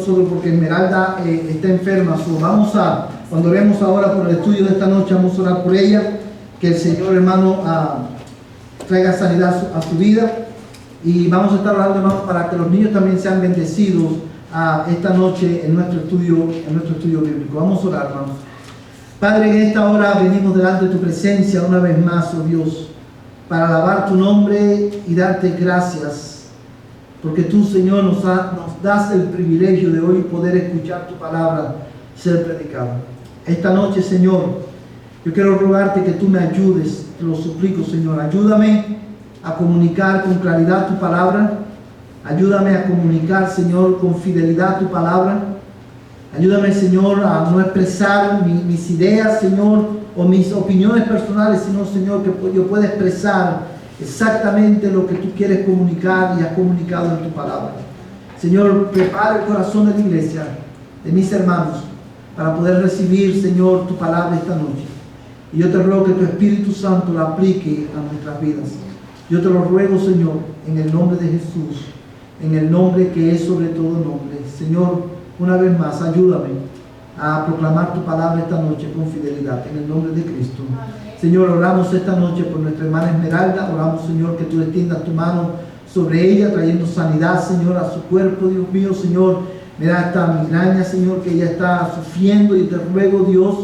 nosotros porque Esmeralda está enferma. Cuando oremos ahora por el estudio de esta noche, vamos a orar por ella, que el Señor, hermano, traiga sanidad a su vida. Y vamos a estar orando, hermano, para que los niños también sean bendecidos esta noche en nuestro estudio bíblico. Vamos a orar, hermanos. Padre, en esta hora venimos delante de tu presencia una vez más, oh Dios, para alabar tu nombre y darte gracias. Porque tú, Señor, nos das el privilegio de hoy poder escuchar tu palabra ser predicada. Esta noche, Señor, yo quiero rogarte que tú me ayudes, te lo suplico, Señor. Ayúdame a comunicar con claridad tu palabra. Ayúdame a comunicar, Señor, con fidelidad tu palabra. Ayúdame, Señor, a no expresar mis ideas, Señor, o mis opiniones personales, sino, Señor, que yo pueda expresar exactamente lo que tú quieres comunicar y has comunicado en tu palabra. Señor, prepara el corazón de la iglesia, de mis hermanos, para poder recibir, Señor, tu palabra esta noche. Y yo te ruego que tu Espíritu Santo la aplique a nuestras vidas. Yo te lo ruego, Señor, en el nombre de Jesús, en el nombre que es sobre todo nombre. Señor, una vez más, ayúdame a proclamar tu palabra esta noche con fidelidad, en el nombre de Cristo. Amén. Señor, oramos esta noche por nuestra hermana Esmeralda. Oramos, Señor, que tú extiendas tu mano sobre ella, trayendo sanidad, Señor, a su cuerpo, Dios mío, Señor. Mira esta migraña, Señor, que ella está sufriendo, y te ruego, Dios,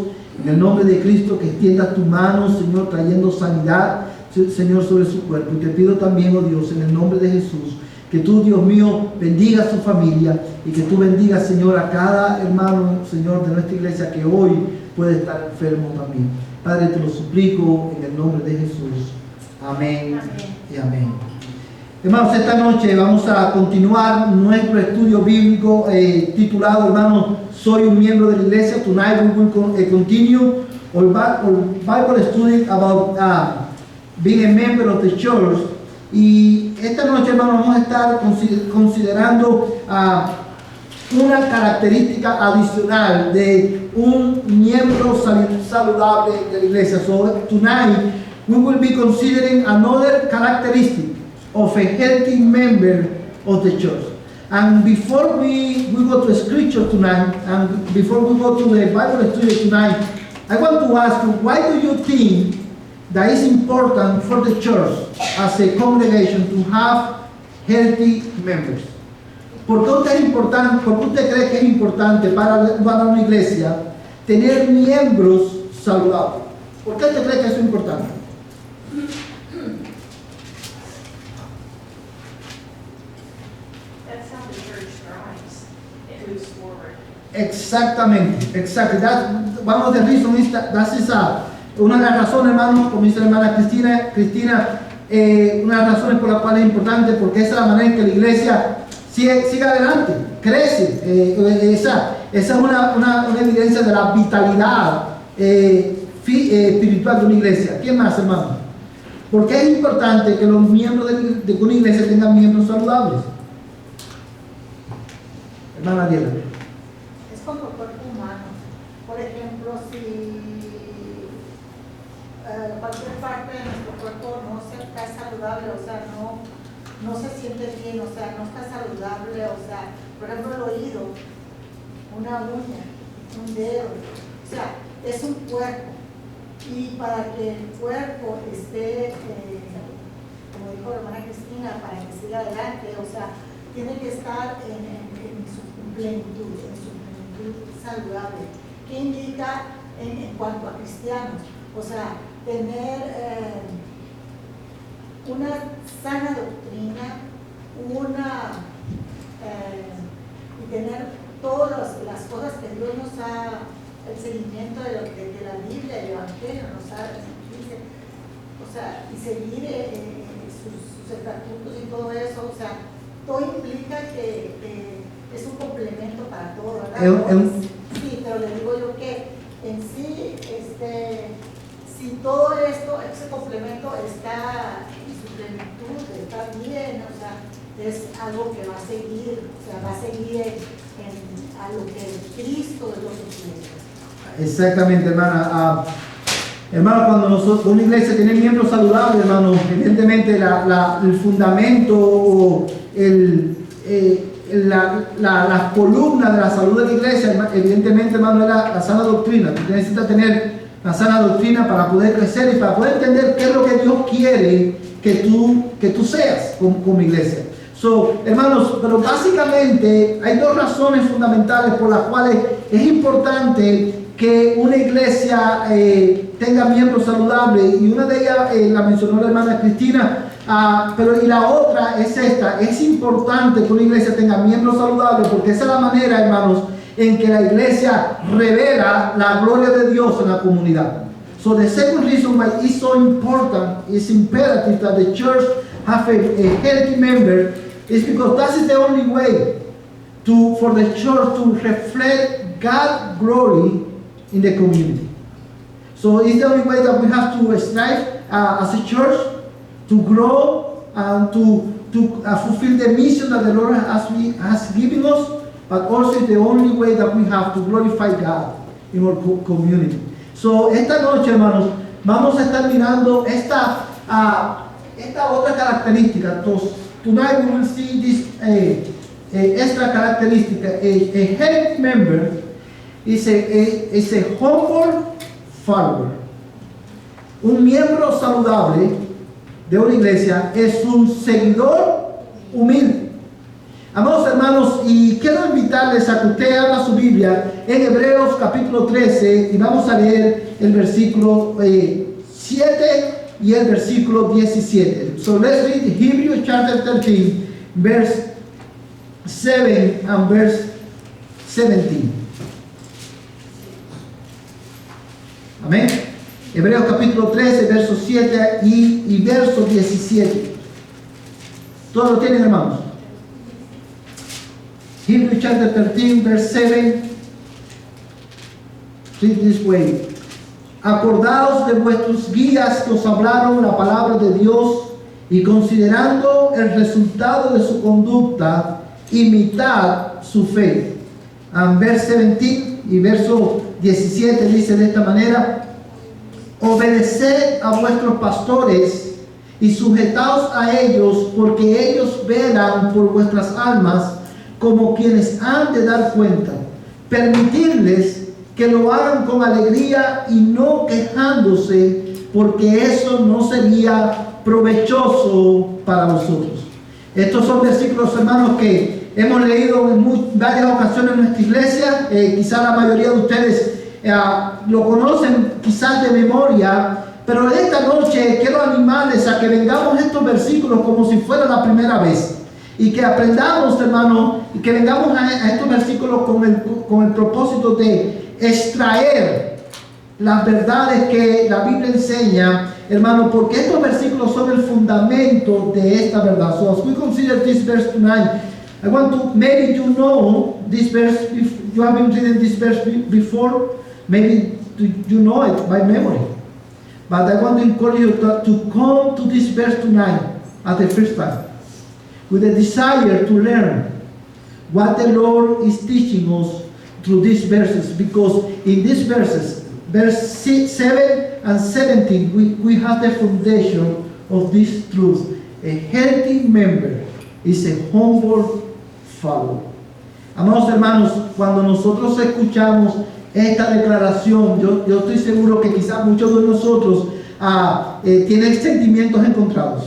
en el nombre de Cristo, que extiendas tu mano, Señor, trayendo sanidad, Señor, sobre su cuerpo. Y te pido también, oh Dios, en el nombre de Jesús, que tú, Dios mío, bendiga a su familia y que tú bendigas, Señor, a cada hermano, Señor, de nuestra iglesia que hoy puede estar enfermo también. Padre, te lo suplico en el nombre de Jesús. Amén, y amén. Hermanos, esta noche vamos a continuar nuestro estudio bíblico titulado, hermanos, Soy un miembro de la iglesia. Tonight we will continue our Bible study about being a member of the church. Y esta noche, hermanos, vamos a estar considerando una característica adicional de un miembro saludable de la iglesia. So tonight we will be considering another characteristic of a healthy member of the church. And before we go to scripture tonight, and before we go to the Bible study tonight, I want to ask you, why do you think that it's important for the church as a congregation to have healthy members? ¿Por qué usted cree que es importante para una iglesia tener miembros saludables? ¿Por qué usted cree que eso es importante? That's how the church thrives. It moves forward. Exactamente, exactly. That's one of the reasons. Una de las razones, hermano, como dice la hermana Cristina, una de las razones por las cuales es importante, porque esa es la manera en que la iglesia sigue adelante, crece. Esa es una evidencia de la vitalidad espiritual de una iglesia. ¿Quién más, hermano? Porque es importante que los miembros de una iglesia tengan miembros saludables. Hermana Diela. Es como el cuerpo humano. Por ejemplo, si cualquier parte de nuestro cuerpo no está saludable, o sea, no se siente bien, o sea, no está saludable, o sea, por ejemplo, el oído, una uña, un dedo, o sea, es un cuerpo. Y para que el cuerpo esté, como dijo la hermana Cristina, para que siga adelante, o sea, tiene que estar en su plenitud, saludable. ¿Qué indica en cuanto a cristianos? O sea, tener una sana doctrina, y tener todas las cosas que Dios nos ha, el seguimiento de la Biblia, el Evangelio nos dice, o sea, y seguir sus estatutos y todo eso, o sea, todo implica que es un complemento para todo, ¿verdad? Sí, pero le digo yo que en sí, si todo esto, ese complemento está en su plenitud, está bien, o sea, es algo que va a seguir, o sea, va a seguir a lo que Cristo de los quiere. Exactamente, hermana. Hermano, cuando una iglesia tiene miembros saludables, hermano, evidentemente el fundamento o la columna de la salud de la iglesia, evidentemente, hermano, era la sana doctrina. Tú necesitas tener la sana doctrina para poder crecer y para poder entender qué es lo que Dios quiere que tú seas como iglesia. Hermanos, pero básicamente hay dos razones fundamentales por las cuales es importante que una iglesia tenga miembros saludables, y una de ellas la mencionó la hermana Cristina, y la otra es esta: es importante que una iglesia tenga miembros saludables, porque esa es la manera, hermanos, en que la iglesia revela la gloria de Dios en la comunidad. So the second reason why it's so important, it's imperative that the church have a healthy member, is because that is the only way for the church to reflect God's glory in the community. So it's the only way that we have to strive as a church to grow and to fulfill the mission that the Lord has given us, but also it's the only way that we have to glorify God in our community. So esta noche, hermanos, vamos a estar mirando esta otra característica. Tonight we will see this extra característica. A healthy member is a humble follower. Un miembro saludable de una iglesia es un seguidor humilde. Amados hermanos, y quiero invitarles a que usted abra su Biblia en Hebreos capítulo 13 y vamos a leer el versículo 7 y el versículo 17. So let's read Hebrews chapter 13, verse 7 and verse 17. Amén. Hebreos capítulo 13, verso 7 y verso 17. ¿Todos lo tienen, hermanos? Hebrews chapter 13, verse 7. Read this way. Acordaos de vuestros guías que os hablaron la palabra de Dios, y considerando el resultado de su conducta, imitad su fe. And verse 17 y verso 17 dice de esta manera: obedeced a vuestros pastores y sujetaos a ellos, porque ellos velan por vuestras almas como quienes han de dar cuenta. Permitidles que lo hagan con alegría y no quejándose, porque eso no sería provechoso para vosotros. Estos son versículos, hermanos, que hemos leído en varias ocasiones en nuestra iglesia. Quizás la mayoría de ustedes lo conocen quizás de memoria, pero esta noche quiero animarles a que vengamos estos versículos como si fuera la primera vez, y que aprendamos, hermano, y que vengamos a estos versículos con el propósito de extraer las verdades que la Biblia enseña, hermano, porque estos versículos son el fundamento de esta verdad. So as we consider this verse tonight, I want to, maybe you know this verse, if you haven't read this verse before, maybe you know it by memory. But I want to encourage you to come to this verse tonight at the first time, with a desire to learn what the Lord is teaching us through these verses, because in these verses, verse 7 and 17, we have the foundation of this truth. A healthy member is a humble follower. Amados hermanos, cuando nosotros escuchamos esta declaración, yo estoy seguro que quizás muchos de nosotros tienen sentimientos encontrados.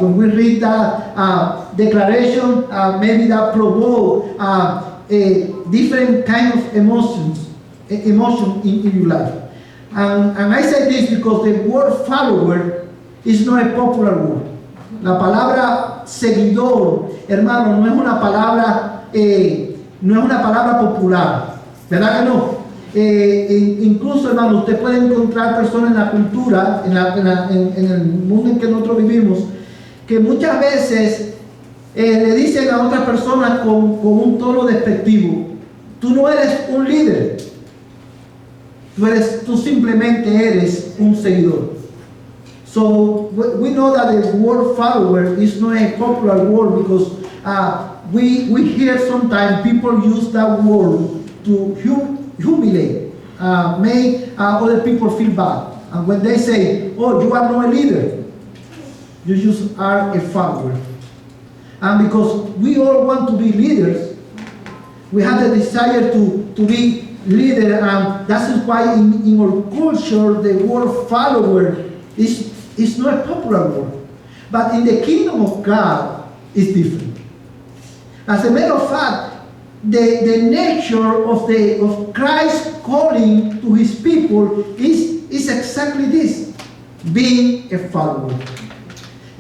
When we read that declaration, maybe that provoke different kind of emotion in your life. And I say this because the word follower is not a popular word. La palabra seguidor, hermano, no es una palabra popular, ¿verdad que no? Incluso, hermano, usted puede encontrar personas en la cultura, en el mundo en que nosotros vivimos, que muchas veces le dicen a otras personas con un tono despectivo: tú no eres un líder, tú simplemente eres un seguidor. So we know that the word follower is not a popular word, because we hear sometimes people use that word to humiliate, make other people feel bad. And when they say, oh, you are not a leader, you just are a follower. And because we all want to be leaders, we have the desire to be leader, and that's why in our culture the word follower is not a popular word. But in the kingdom of God, it's different. As a matter of fact, the nature of Christ's calling to his people is exactly this, being a follower.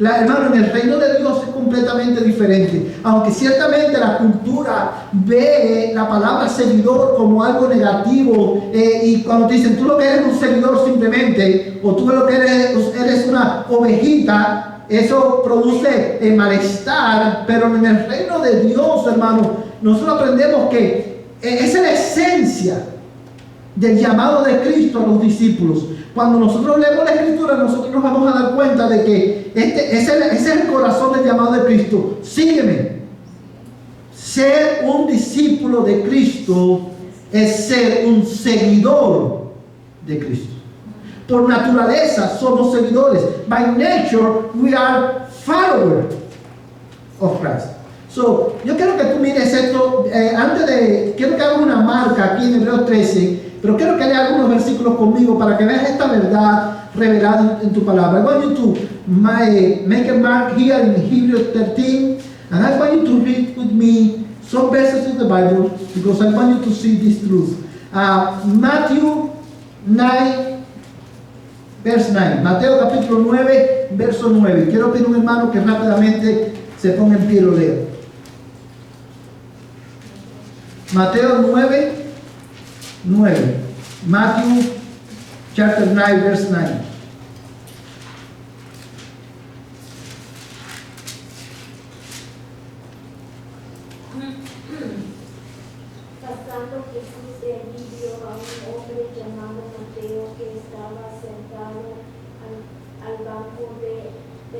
Hermano, en el reino de Dios es completamente diferente. Aunque ciertamente la cultura ve la palabra seguidor como algo negativo, y cuando te dicen tú lo que eres un seguidor simplemente, o tú lo que eres una ovejita, eso produce malestar. Pero en el reino de Dios, hermano, nosotros aprendemos que esa es la esencia del llamado de Cristo a los discípulos. Cuando nosotros leemos la Escritura, nosotros nos vamos a dar cuenta de que ese es el corazón del llamado de Cristo. Sígueme. Ser un discípulo de Cristo es ser un seguidor de Cristo. Por naturaleza somos seguidores. By nature, we are followers of Christ. So, yo quiero que tú mires esto, quiero que hagas una marca aquí en Hebreos 13, pero quiero que leas algunos versículos conmigo para que veas esta verdad revelada en tu palabra. I want you to make a mark here in Hebrews 13, and I want you to read with me some verses in the Bible, because I want you to see this truth. Matthew 9, verse 9. Mateo capítulo 9, verso 9. Quiero pedir a un hermano que rápidamente se ponga en pie y lo lea. Mateo 9, 9. Matthew chapter 9, verse 9. Pasando Jesús de allí vio a un hombre llamado Mateo que estaba sentado al banco de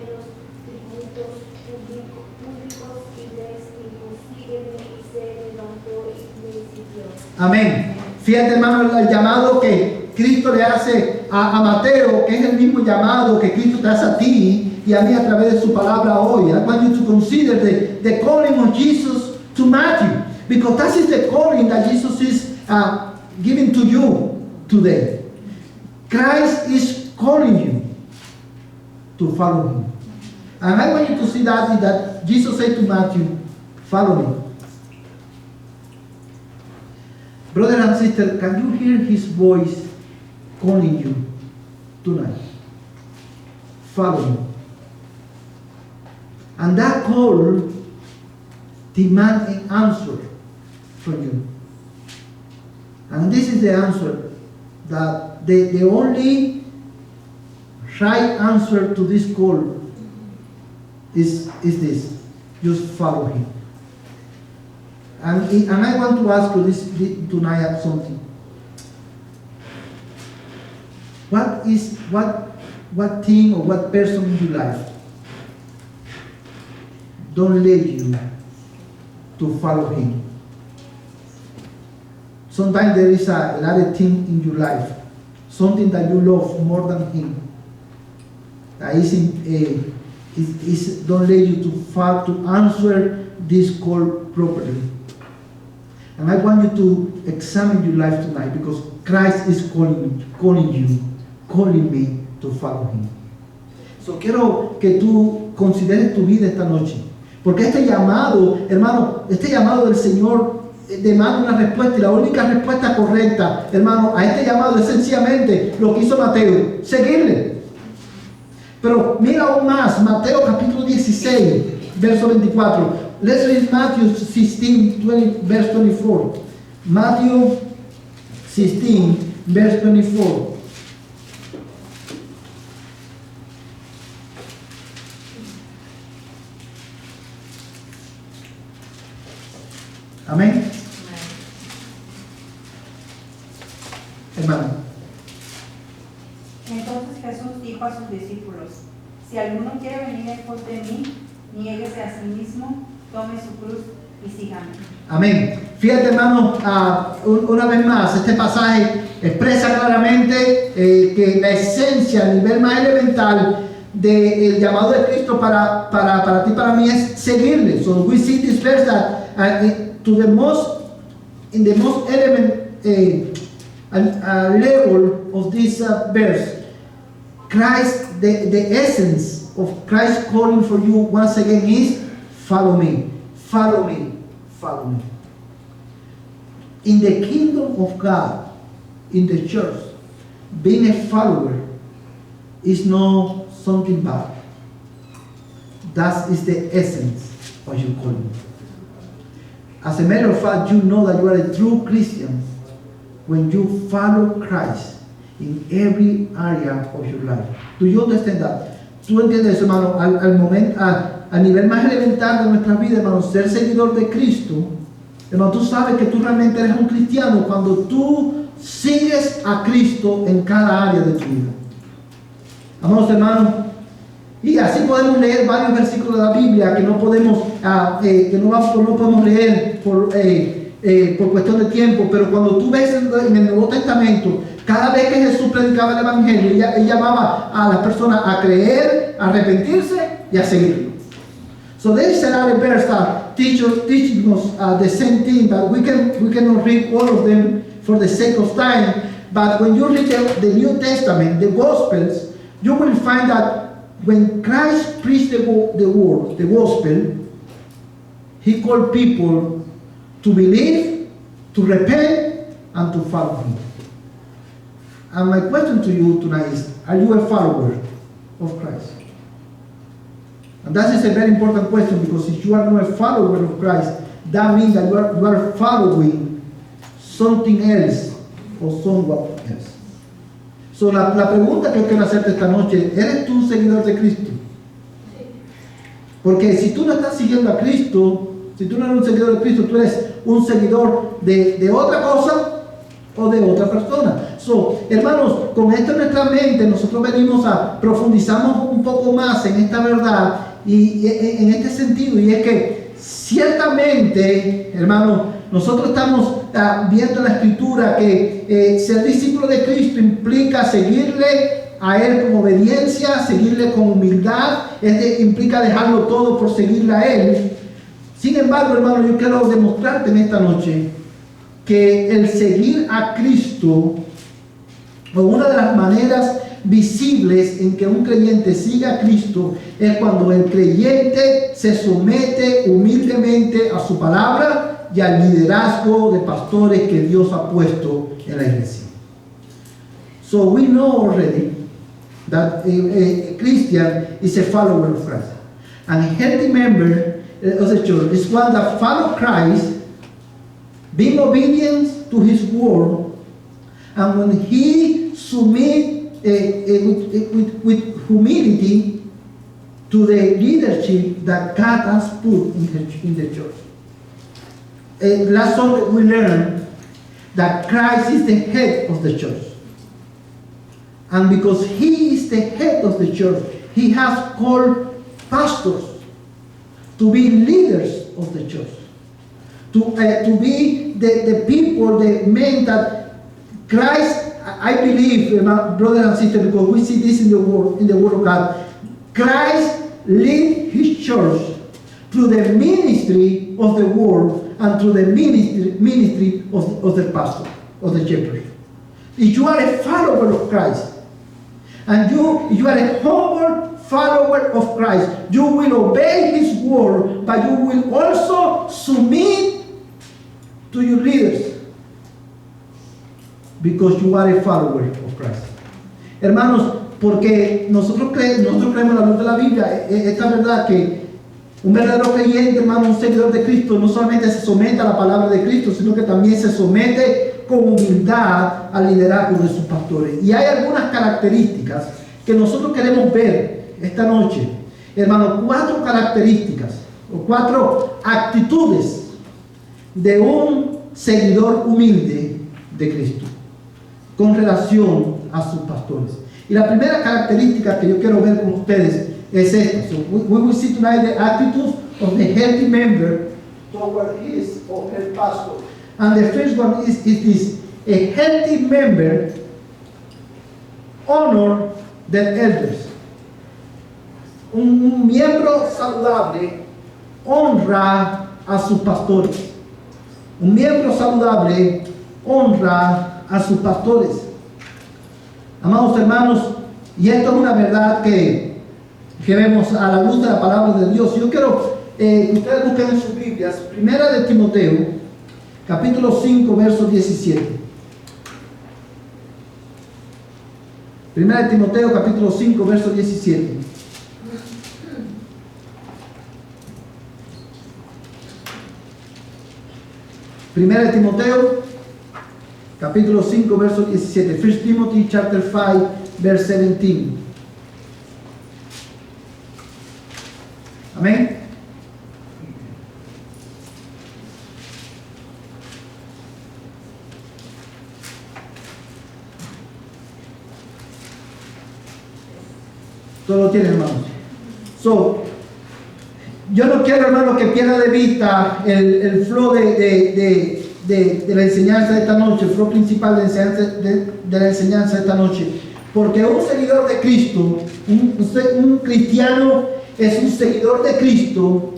los tributos públicos y les dijo, sígueme, y se levantó y le siguió. Amén. Fíjate, hermano, el llamado que Cristo le hace a Mateo, que es el mismo llamado que Cristo te hace a ti y a mí a través de su palabra hoy. I want you to consider the calling of Jesus to Matthew, because that is the calling that Jesus is giving to you today. Christ is calling you to follow him. And I want you to see that Jesus said to Matthew, follow me. Brother and sister, can you hear his voice calling you tonight? Follow me. And that call demands an answer from you. And this is the answer, that the only right answer to this call is this: just follow him. And I want to ask you this tonight something. What thing or what person in your life don't let you to follow him? Sometimes there is another thing in your life, something that you love more than him, that don't let you to answer this call properly. And I want you to examine your life tonight, because Christ is calling me to follow him. So quiero que tú consideres tu vida esta noche, porque este llamado, hermano, este llamado del Señor demanda una respuesta, y la única respuesta correcta, hermano, a este llamado es sencillamente lo que hizo Mateo: seguirle. Pero mira aún más, Mateo capítulo 16, verso 24. Let's read Matthew 16, verse 24. Matthew 16, verse 24. Amén. Hermano. Entonces Jesús dijo a sus discípulos: si alguno quiere venir en pos de mí, niéguese a sí mismo, tome su cruz y sígame. Amén. Fíjate, hermano, una vez más, este pasaje expresa claramente que la esencia, a nivel más elemental el llamado de Cristo para ti, para mí, es seguirle. So we see this verse that in the most level of this verse, Christ, the essence of Christ calling for you once again is follow me, follow me, follow me. In the kingdom of God, in the church, being a follower is not something bad. That is the essence of your calling. As a matter of fact, you know that you are a true Christian when you follow Christ in every area of your life. Do you understand that? ¿Tú entiendes eso, hermano? A nivel más elemental de nuestra vida, hermano, ser seguidor de Cristo, hermano, tú sabes que tú realmente eres un cristiano cuando tú sigues a Cristo en cada área de tu vida. Amados hermanos, y así podemos leer varios versículos de la Biblia que no podemos leer por cuestión de tiempo, pero cuando tú ves en el Nuevo Testamento, cada vez que Jesús predicaba el Evangelio, él llamaba a las personas a creer, a arrepentirse y a seguirlo. So there is another verse that teaching us the same thing, but we cannot read all of them for the sake of time. But when you read the New Testament, the Gospels, you will find that when Christ preached the word, the Gospel, he called people to believe, to repent, and to follow him. And my question to you tonight is, are you a follower of Christ? And that is a very important question, because if you are not a follower of Christ, that means that you are following something else or someone else. So la pregunta que yo quiero hacerte esta noche, ¿eres tú un seguidor de Cristo? Porque si tú no estás siguiendo a Cristo, si tú no eres un seguidor de Cristo, tú eres un seguidor de otra cosa o de otra persona. So, hermanos, con esto en nuestra mente, nosotros profundizamos un poco más en esta verdad y en este sentido, y es que ciertamente, hermanos, nosotros estamos viendo en la Escritura que ser discípulo de Cristo implica seguirle a Él con obediencia, seguirle con humildad, implica dejarlo todo por seguirle a Él. Sin embargo, hermano, yo quiero demostrarte en esta noche que el seguir a Cristo, o una de las maneras visibles en que un creyente siga a Cristo, es cuando el creyente se somete humildemente a su palabra y al liderazgo de pastores que Dios ha puesto en la iglesia. So we know already that a Christian is a follower of Christ. And a healthy member of the church is one that follows Christ, being obedient to his word, and when he submits with humility to the leadership that God has put in the church. Last Sunday we learned that Christ is the head of the church. And because he is the head of the church, he has called pastors to be leaders of the church. To be the people, the men that Christ, I believe, brothers and sisters, because we see this in the Word of God, Christ lead his church through the ministry of the Word and through the ministry of the pastor, of the shepherd. If you are a follower of Christ, and you are a humble follower of Christ, you will obey his word, but you will also submit to your leaders, because you are a follower of Christ. Hermanos, porque nosotros creemos en la luz de la Biblia, esta verdad que un verdadero creyente, hermano, un seguidor de Cristo, no solamente se somete a la palabra de Cristo, sino que también se somete con humildad al liderazgo de sus pastores. Y hay algunas características que nosotros queremos ver esta noche. Hermano, 4 características o 4 actitudes de un seguidor humilde de Cristo con relación a sus pastores. Y la primera característica que yo quiero ver con ustedes es esta. So we will see tonight the attitude of the healthy member toward his or her pastor. And the first one is this: a healthy member honor the elders. un miembro saludable honra a sus pastores. Un miembro saludable honra a sus pastores. Amados hermanos, y esto es una verdad que vemos a la luz de la palabra de Dios. Yo quiero que ustedes busquen en sus Biblias, Primera de Timoteo, capítulo 5, verso 17. Primera de Timoteo, capítulo 5, verso 17. Primera de Timoteo, capítulo 5, verso 17. 1 Timothy chapter 5, verse 17. Amén. Todo lo tiene, hermanos. Yo no quiero, hermanos, que pierda de vista el flow de la enseñanza de esta noche, el flow principal de la enseñanza de esta noche. Porque un seguidor de Cristo, un cristiano es un seguidor de Cristo.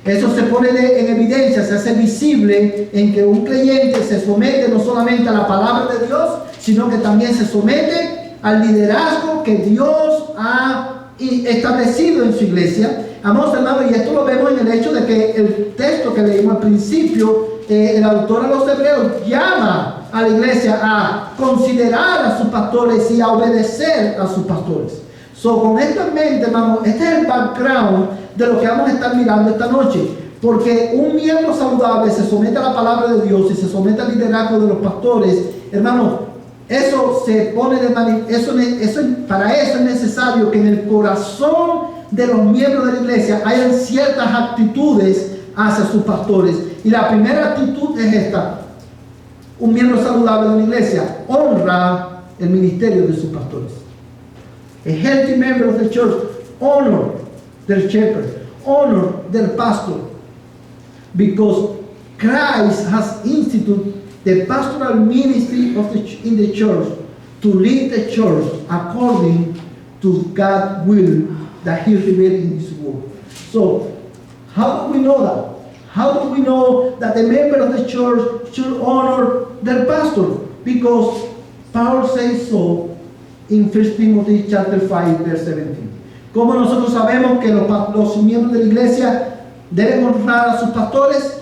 Eso se pone en evidencia, se hace visible en que un creyente se somete no solamente a la palabra de Dios, sino que también se somete al liderazgo que Dios ha establecido en su iglesia. Amados hermanos, y esto lo vemos en el hecho de que el texto que leímos al principio, el autor a los Hebreos llama a la iglesia a considerar a sus pastores y a obedecer a sus pastores. Con esto en mente, hermanos, este es el background de lo que vamos a estar mirando esta noche. Porque un miembro saludable se somete a la palabra de Dios y se somete al liderazgo de los pastores, hermanos. Eso se pone para eso es necesario que en el corazón de los miembros de la iglesia hayan ciertas actitudes hacia sus pastores. Y la primera actitud es esta: un miembro saludable de una iglesia honra el ministerio de sus pastores. A healthy member of the church honor their shepherd, honor their pastor, because Christ has instituted the pastoral ministry in the church to lead the church according to God's will that He revealed in His word. So, how do we know that? How do we know that the member of the church should honor their pastor? Because Paul says so in 1 Timothy chapter 5, verse 17. ¿Cómo nosotros sabemos que los miembros de la iglesia deben honrar a sus pastores?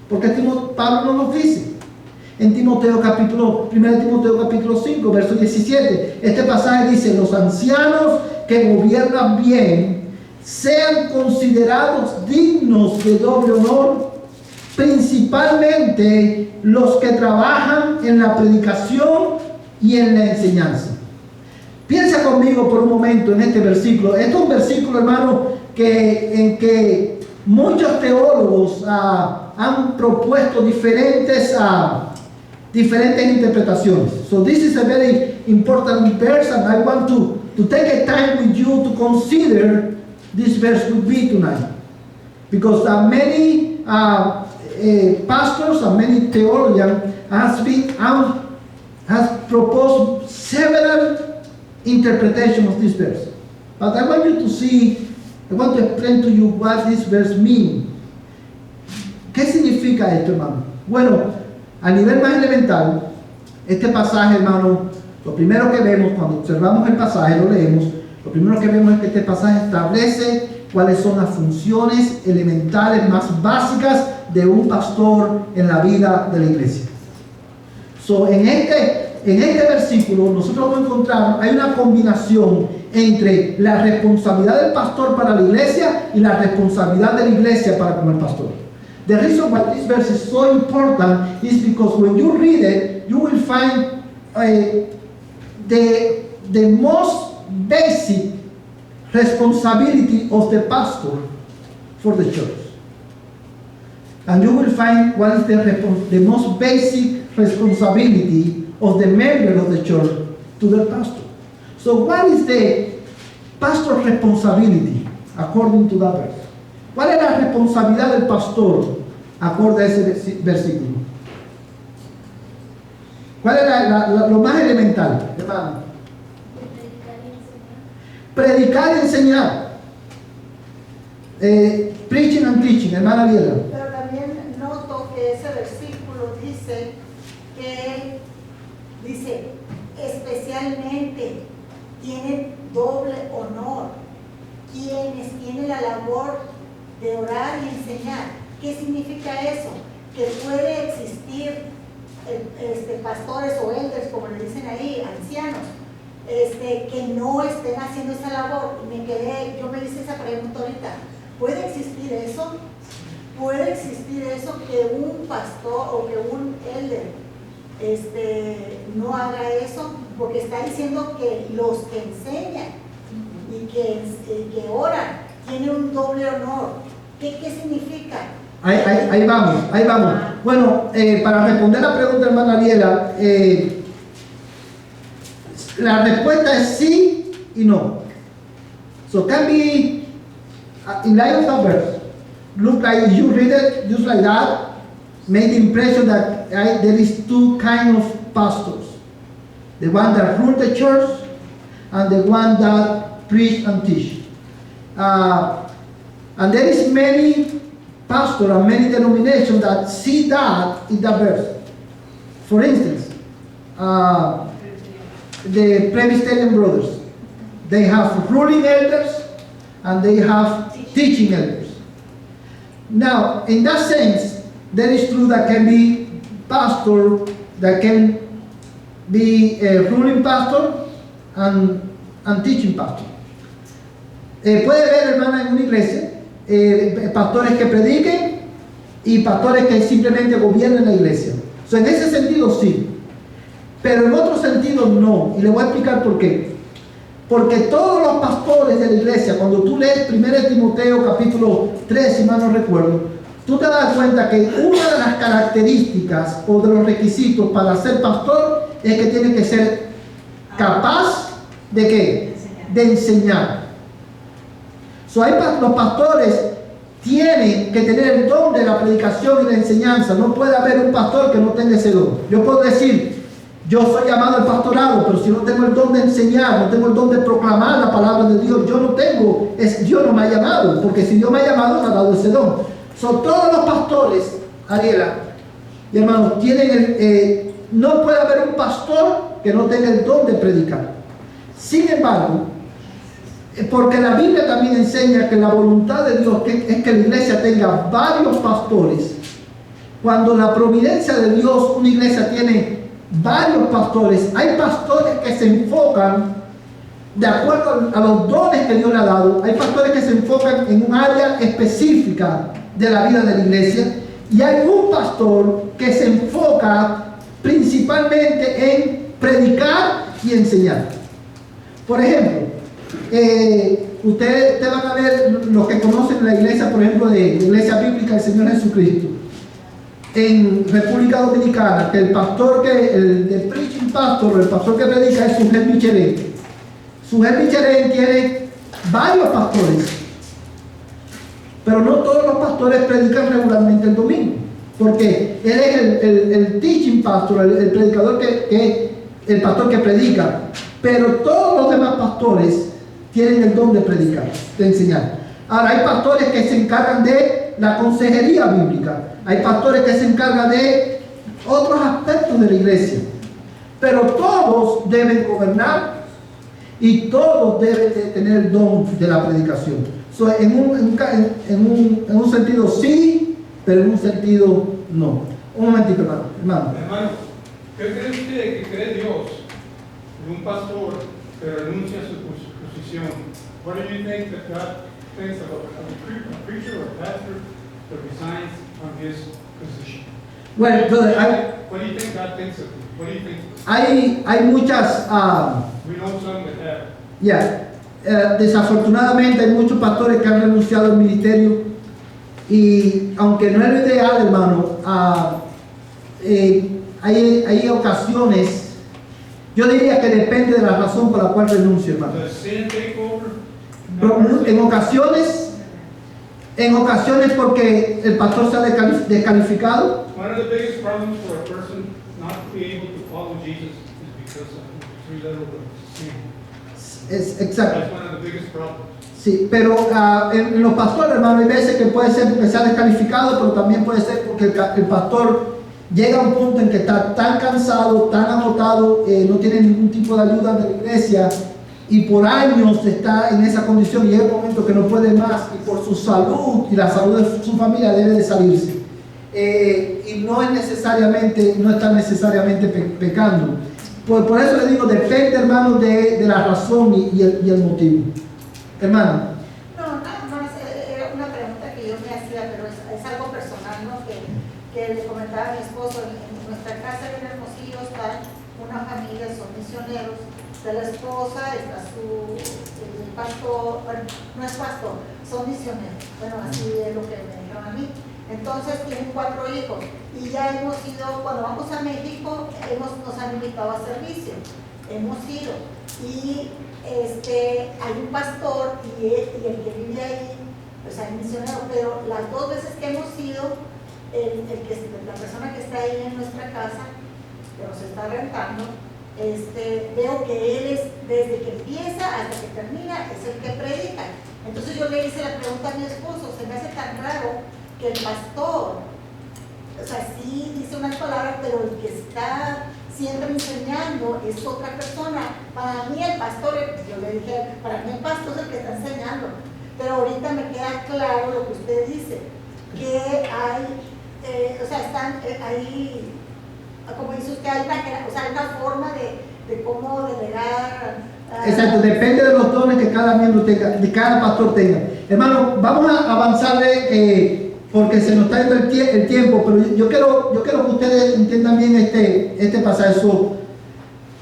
Porque Pablo no nos dice. En 1 Timoteo capítulo 5, verso 17, este pasaje dice: los ancianos que gobiernan bien sean considerados dignos de doble honor, principalmente los que trabajan en la predicación y en la enseñanza. Piensa conmigo por un momento en este versículo. Este es un versículo, hermano, en que muchos teólogos han propuesto diferentes interpretaciones. So this is a very important verse, and I want to take a time with you to consider this verse with me tonight, because many pastors and many theologians has proposed several interpretations of this verse. But I want to explain to you what this verse means. ¿Qué significa esto, hermano? Bueno, a nivel más elemental, este pasaje, hermano, lo primero que vemos cuando observamos el pasaje, lo leemos, lo primero que vemos es que este pasaje establece cuáles son las funciones elementales más básicas de un pastor en la vida de la iglesia. En este versículo nosotros vamos a encontrar, hay una combinación entre la responsabilidad del pastor para la iglesia y la responsabilidad de la iglesia para con el pastor. The reason why this verse is so important is because when you read it, you will find the most basic responsibility of the pastor for the church. And you will find what is the most basic responsibility of the member of the church to the pastor. So what is the pastor's responsibility according to that verse? ¿Cuál es la responsabilidad del pastor acorde a ese versículo? ¿Cuál es lo más elemental, hermano? Predicar y enseñar. Predicar y enseñar. Preaching and teaching, hermana Viela. Pero también noto que ese versículo dice, especialmente tienen doble honor quienes tienen la labor de orar y enseñar. ¿Qué significa eso? Que puede existir pastores o elders, como le dicen ahí, ancianos, que no estén haciendo esa labor. Yo me hice esa pregunta ahorita. ¿Puede existir eso? ¿Puede existir eso que un pastor o que un elder no haga eso? Porque está diciendo que los que enseñan y que oran tienen un doble honor. ¿Qué significa? Ahí vamos. Bueno, para responder la pregunta, hermana Ariela, la respuesta es sí y no. So can be in light of that verse, look like you read it just like that, made the impression that there is two kind of pastors, the one that rule the church and the one that preach and teach. And there is many pastors and many denominations that see that in that verse. For instance, the Presbyterian brothers, they have ruling elders and they have teaching elders. Now, in that sense, that is true that can be pastor, that can be a ruling pastor and teaching pastor. Puede ver, hermana, en una iglesia, pastores que prediquen y pastores que simplemente gobiernen la iglesia. So, en ese sentido sí, pero en otro sentido no, y le voy a explicar por qué. Porque todos los pastores de la iglesia, cuando tú lees 1 Timoteo capítulo 3, si mal no recuerdo, tú te das cuenta que una de las características o de los requisitos para ser pastor es que tiene que ser capaz de ¿qué? De enseñar. So, los pastores tienen que tener el don de la predicación y la enseñanza. No puede haber un pastor que no tenga ese don. Yo puedo decir, yo soy llamado al pastorado, pero si no tengo el don de enseñar, no tengo el don de proclamar la palabra de Dios, Dios no me ha llamado, porque si Dios me ha llamado, me ha dado ese don. Son todos los pastores, Ariela y hermanos, no puede haber un pastor que no tenga el don de predicar. Sin embargo, porque la Biblia también enseña que la voluntad de Dios es que la iglesia tenga varios pastores. Cuando la providencia de Dios, una iglesia tiene varios pastores, hay pastores que se enfocan de acuerdo a los dones que Dios le ha dado. Hay pastores que se enfocan en un área específica de la vida de la iglesia, y hay un pastor que se enfoca principalmente en predicar y enseñar. Por ejemplo, ustedes van a ver, los que conocen la iglesia, por ejemplo, de la iglesia bíblica del Señor Jesucristo en República Dominicana, que el preaching pastor, el pastor que predica es Sujel Michelén. Sujel Michelén tiene varios pastores, pero no todos los pastores predican regularmente el domingo, porque él es el teaching pastor, el predicador el pastor que predica, pero todos los demás pastores tienen el don de predicar, de enseñar. Ahora, hay pastores que se encargan de la consejería bíblica, hay pastores que se encargan de otros aspectos de la iglesia, pero todos deben gobernar y todos deben de tener el don de la predicación. So, en un sentido sí, pero en un sentido no. Un momentito, hermano. Hermano, ¿qué cree usted que cree Dios de un pastor que renuncia a su posición? What do you think that God thinks about a preacher or a pastor that resigns from his position? Well, brother, what do you think God thinks of him? What do you think? Hay muchas... We know some that have. Desafortunadamente hay muchos pastores que han renunciado al ministerio, y aunque no es lo ideal, hermano, hay ocasiones, yo diría que depende de la razón por la cual renuncia, hermano. Does sin take over? En ocasiones porque el pastor se ha descalificado. One of the biggest problems for a person not to be able to follow Jesus is because of three little sin. Es exacto. That's one of the biggest problems. Sí, pero en los pastores, hermano, hay veces que puede ser porque se ha descalificado, pero también puede ser porque el pastor llega a un punto en que está tan cansado, tan agotado, no tiene ningún tipo de ayuda de la iglesia y por años está en esa condición y llega un momento que no puede más y por su salud y la salud de su familia debe de salirse. Y no está necesariamente pecando. Por eso le digo, depende, hermano, de la razón y el motivo. Hermano. No, era una pregunta que yo me hacía, pero es algo personal, ¿no? Que le comentaba a mi esposo, en nuestra casa en Hermosillo está una familia, son misioneros, de la esposa, está el pastor, bueno, no es pastor, son misioneros, bueno, así es lo que me dijeron a mí. Entonces tienen 4 hijos y ya hemos ido, cuando vamos a México, nos han invitado a servicio, hemos ido y hay un pastor y el que vive ahí, pues hay misionero, pero las 2 veces que hemos ido, la persona que está ahí en nuestra casa, que nos está rentando, veo que él es, desde que empieza hasta que termina, es el que predica. Entonces yo le hice la pregunta a mi esposo, se me hace tan raro que el pastor, o sea, sí dice unas palabras, pero el que está siempre enseñando es otra persona. Para mí el pastor, yo le dije, para mí el pastor es el que está enseñando, pero ahorita me queda claro lo que usted dice, que hay, están ahí, como dice usted, hay una forma de cómo delegar. Exacto, depende de los dones que cada miembro tenga, de cada pastor tenga. Hermano, vamos a avanzarle porque se nos está yendo el tiempo, pero yo quiero que ustedes entiendan bien este pasaje.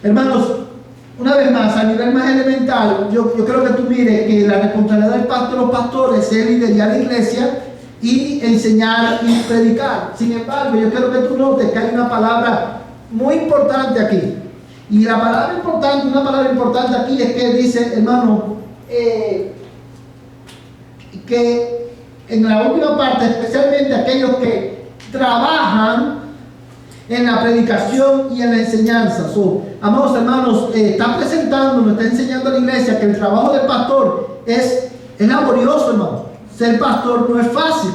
Hermanos, una vez más, a nivel más elemental, yo creo que tú mires que la responsabilidad del pastor de los pastores es liderar la iglesia y enseñar y predicar. Sin embargo, yo quiero que tú notes que hay una palabra muy importante aquí. Y una palabra importante aquí es que dice, hermano, que en la última parte, especialmente aquellos que trabajan en la predicación y en la enseñanza. Amados hermanos, está presentando, nos está enseñando a la iglesia que el trabajo del pastor es laborioso, hermano. Ser pastor no es fácil.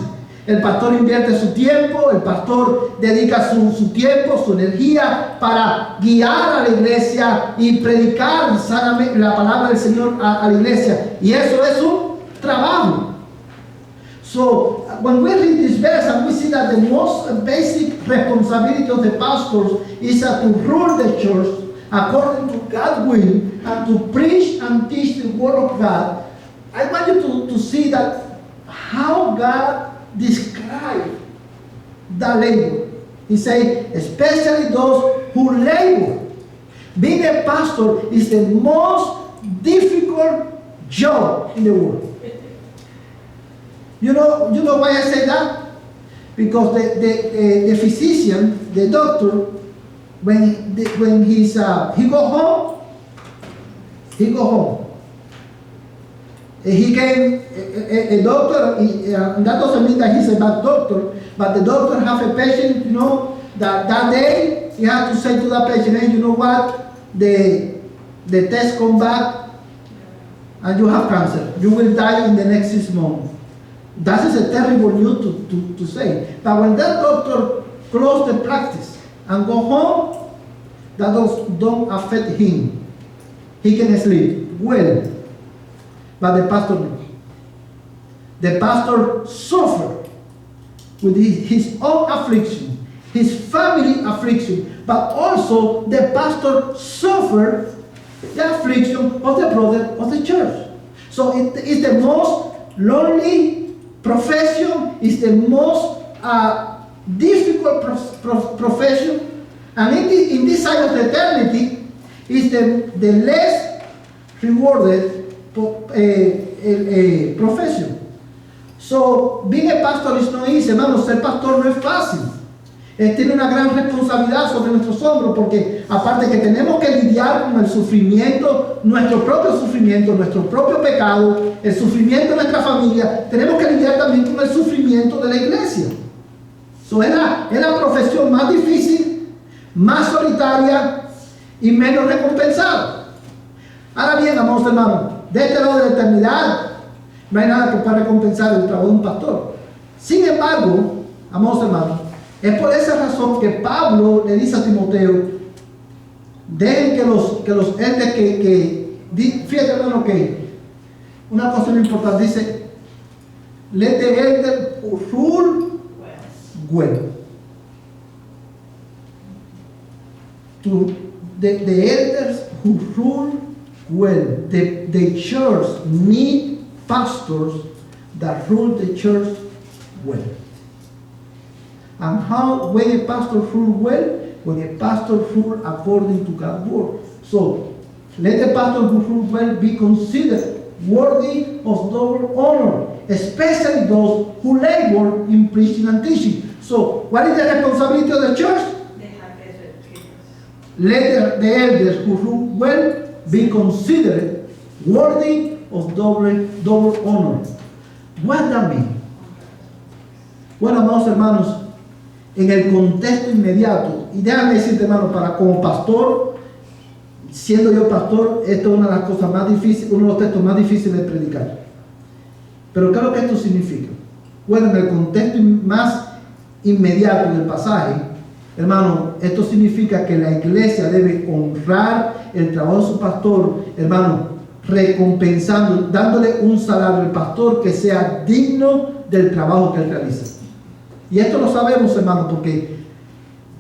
El pastor invierte su tiempo, el pastor dedica su tiempo, su energía para guiar a la iglesia y predicar sanamente la palabra del Señor a la iglesia. Y eso es un trabajo. So, when we read this verse and we see that the most basic responsibility of the pastors is to rule the church according to God's will and to preach and teach the word of God, I want you to see that how God described the labor. He said, especially those who labor. Being a pastor is the most difficult job in the world. You know why I say that? Because the physician, the doctor, when he go home. He came a doctor, and that doesn't mean that he's a bad doctor, but the doctor have a patient, that day he had to say to that patient, hey, you know what? The test come back and you have cancer. You will die in the next 6 months. That is a terrible news to say. But when that doctor closed the practice and go home, that don't affect him. He can sleep well. But the pastor no. The pastor suffered with his own affliction, his family affliction, but also the pastor suffered the affliction of the brother of the church. So it is the most lonely profession, is the most difficult profession, and in this side of eternity is the less rewarded profession. So being a pastor is not easy, hermanos. Ser pastor no es fácil. Tiene una gran responsabilidad sobre nuestros hombros, porque aparte que tenemos que lidiar con el sufrimiento, nuestro propio sufrimiento, nuestro propio pecado, el sufrimiento de nuestra familia, tenemos que lidiar también con el sufrimiento de la iglesia. So, es la profesión más difícil, más solitaria y menos recompensada. Ahora bien, amados hermanos, de este lado de la eternidad, No hay nada que pueda recompensar el trabajo de un pastor. Sin embargo, amados hermanos, es por esa razón que Pablo le dice a Timoteo, dejen que los entes fíjate hermano que una cosa muy importante dice, let the elder rule well. The elders who rule well. The church need pastors that rule the church well. And how, when a pastor rule well, when a pastor rule according to God's word. So, let the pastor who rule well be considered worthy of double honor, especially those who labor in preaching and teaching. So, what is the responsibility of the church? Let the elders who rule well be considered worthy of double honor. What does that mean? Bueno, amados hermanos, en el contexto inmediato, y déjame decirte, hermano, como pastor, siendo yo pastor, esto es una de las cosas más difíciles, uno de los textos más difíciles de predicar. Pero ¿qué es lo que esto significa? Bueno, en el contexto más inmediato del pasaje, hermano, esto significa que la iglesia debe honrar el trabajo de su pastor, hermano, recompensando, dándole un salario al pastor que sea digno del trabajo que él realiza. Y esto lo sabemos, hermano, porque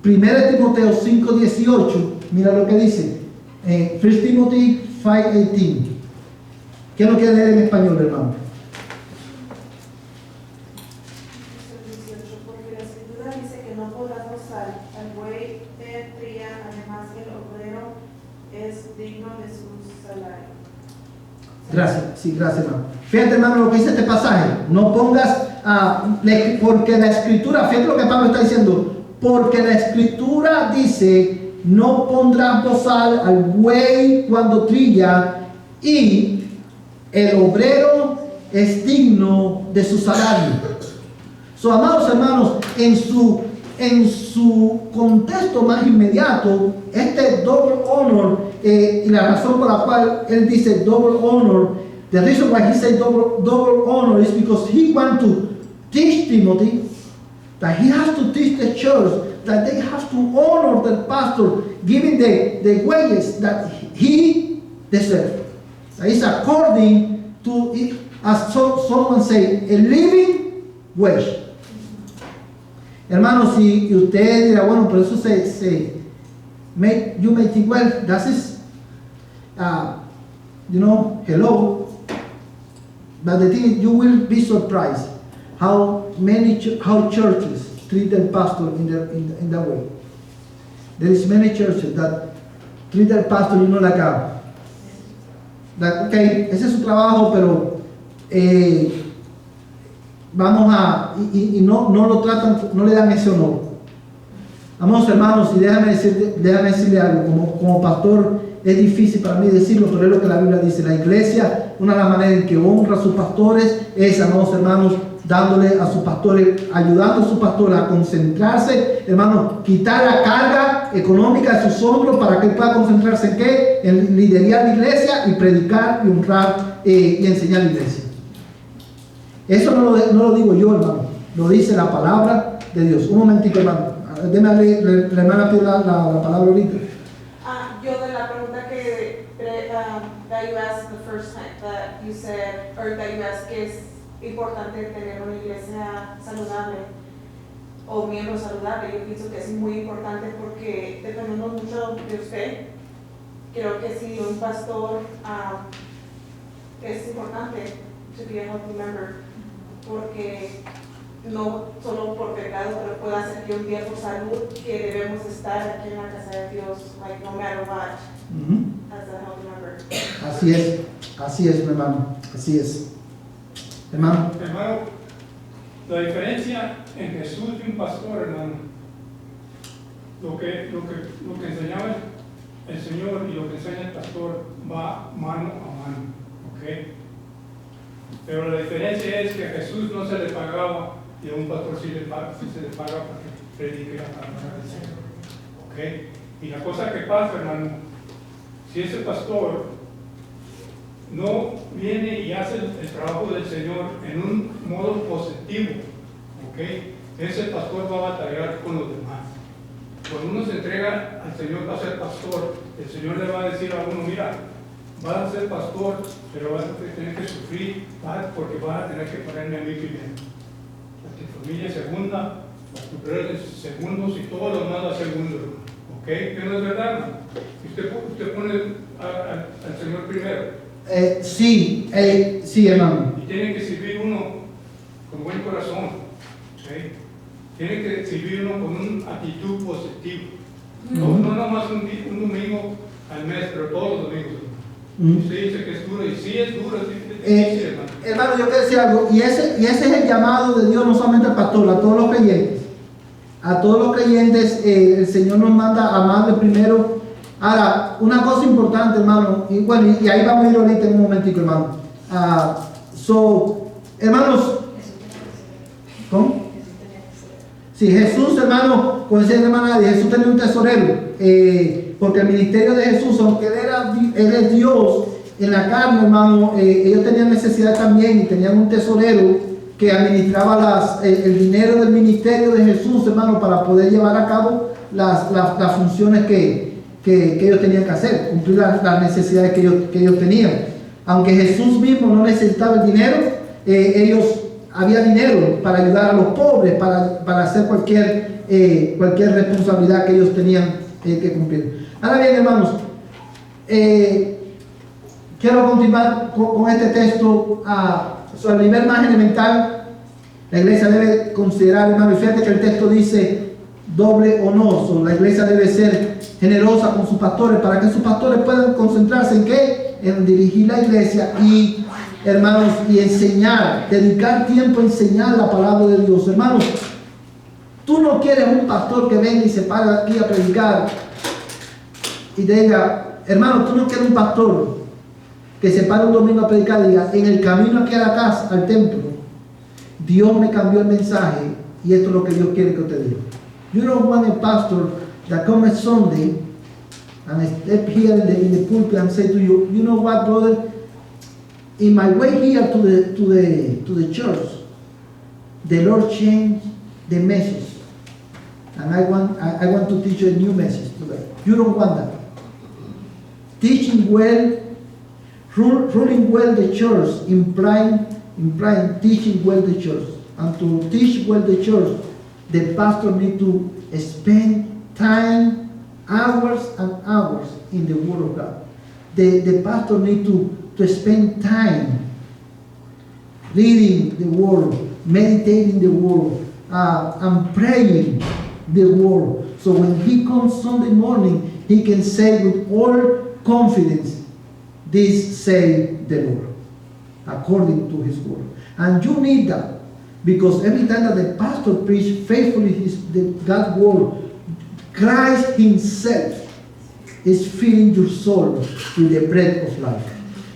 1 Timoteo 5:18, mira lo que dice, 1 Timothy 5:18. ¿Qué lo quiere leer en español, hermano? Porque la escritura dice que no podrás gozar al buey de tría, además que el obrero es digno de su salario. Gracias, sí, gracias, hermano. Fíjate, hermano, lo que dice este pasaje. No pongas, porque la escritura, fíjate lo que Pablo está diciendo, porque la escritura dice, no pondrás bozal al buey cuando trilla, y el obrero es digno de su salario. So, amados hermanos, en su contexto más inmediato, este double honor, y la razón por la cual él dice double honor, the reason why he says double honor is because he wants to teach Timothy that he has to teach the church that they have to honor the pastor, giving the wages that he deserves. That is according to, as someone say, a living wage. Hermanos, si usted dirá, bueno, pero eso you may think, well, that is, hello. But the thing is, you will be surprised how churches treat their pastor in that way. There is many churches that treat their pastor, like okay, ese es su trabajo, pero no lo tratan, no le dan ese honor. Amados hermanos, y déjame decirle algo, como pastor es difícil para mí decirlo, pero es lo que la Biblia dice. La iglesia, una de las maneras en que honra a sus pastores es, amados hermanos, dándole a sus pastores, ayudando a sus pastores a concentrarse, hermano, quitar la carga económica de sus hombros para que él pueda concentrarse en qué, en liderar la iglesia y predicar y honrar y enseñar la iglesia. Eso no lo digo yo, hermano, lo dice la palabra de Dios. Un momentito, hermano, déjame la hermana pide la palabra ahorita. Yo de la pregunta that you asked the first time, that you said, or that you asked, que es importante tener una iglesia saludable o miembro saludable. Yo pienso que es muy importante porque dependiendo mucho de usted, creo que si un pastor es importante to be a healthy member, porque no solo por pecado, pero puede hacer que un día por salud, que debemos estar aquí en la casa de Dios, like no matter what, as a healthy member. Así es, mi hermano, así es. Hermano, la diferencia en Jesús y un pastor, hermano, lo que enseñaba el Señor y lo que enseña el pastor va mano a mano, ¿ok? Pero la diferencia es que a Jesús no se le pagaba y a un pastor sí se le paga para que predique la palabra del Señor, ¿ok? Y la cosa que pasa, hermano, si ese pastor no viene y hace el trabajo del Señor en un modo positivo, ¿ok? Ese pastor va a batallar con los demás. Cuando uno se entrega al Señor para ser pastor, el Señor le va a decir a uno, mira, vas a ser pastor, pero vas a tener que sufrir porque vas a tener que ponerme a mí primero. Tu familia segunda, las superiores segundos y todo lo demás a segundo, ¿ok? ¿Qué no es verdad, hermano? Usted pone al Señor primero. Sí, hermano. Y tiene que servir uno con buen corazón, ¿ok? Tiene que servir uno con una actitud positiva. No nomás un domingo al mes, pero todos los domingos. Usted dice que es duro, y sí es duro, es difícil, hermano. Hermano, yo quiero decir algo, y ese es el llamado de Dios, no solamente al pastor, a todos los creyentes. A todos los creyentes, el Señor nos manda a amarle primero. Ahora, una cosa importante, hermano, y bueno, y ahí vamos a ir ahorita en un momentico, hermano. Hermanos, ¿cómo? Sí, Jesús, hermano, como decía la hermana, Jesús tenía un tesorero, porque el ministerio de Jesús, aunque él es Dios en la carne, hermano, ellos tenían necesidad también y tenían un tesorero que administraba el dinero del ministerio de Jesús, hermano, para poder llevar a cabo las funciones que ellos tenían que hacer, cumplir las necesidades que ellos tenían. Aunque Jesús mismo no necesitaba el dinero, había dinero para ayudar a los pobres, para hacer cualquier responsabilidad que ellos tenían que cumplir. Ahora bien, hermanos, quiero continuar con este texto. A nivel más elemental, la iglesia debe considerar, hermano, y fíjate que el texto dice doble honor. La iglesia debe ser generosa con sus pastores para que sus pastores puedan concentrarse en qué, en dirigir la iglesia y, hermanos, y enseñar, dedicar tiempo a enseñar la palabra de Dios. Hermanos, tú no quieres un pastor que venga y se para aquí a predicar y diga, hermano, tú no quieres un pastor que se pare un domingo a predicar y diga, en el camino aquí a la casa, al templo, Dios me cambió el mensaje y esto es lo que Dios quiere que usted diga. You don't want a pastor that comes Sunday and I step here in the pulpit and say to you, you know what, brother? In my way here to the church, the Lord changed the message, and I want to teach you a new message today. You don't want that. Teaching well, ruling well the church, implying teaching well the church, and to teach well the church, the pastor need to spend time, hours and hours in the Word of God. The pastor need to spend time reading the Word, meditating the Word, and praying the Word. So when he comes Sunday morning, he can say with all confidence, this say the Lord, according to his Word. And you need that, because every time that the pastor preaches faithfully God's Word, Christ himself is filling your soul with the bread of life.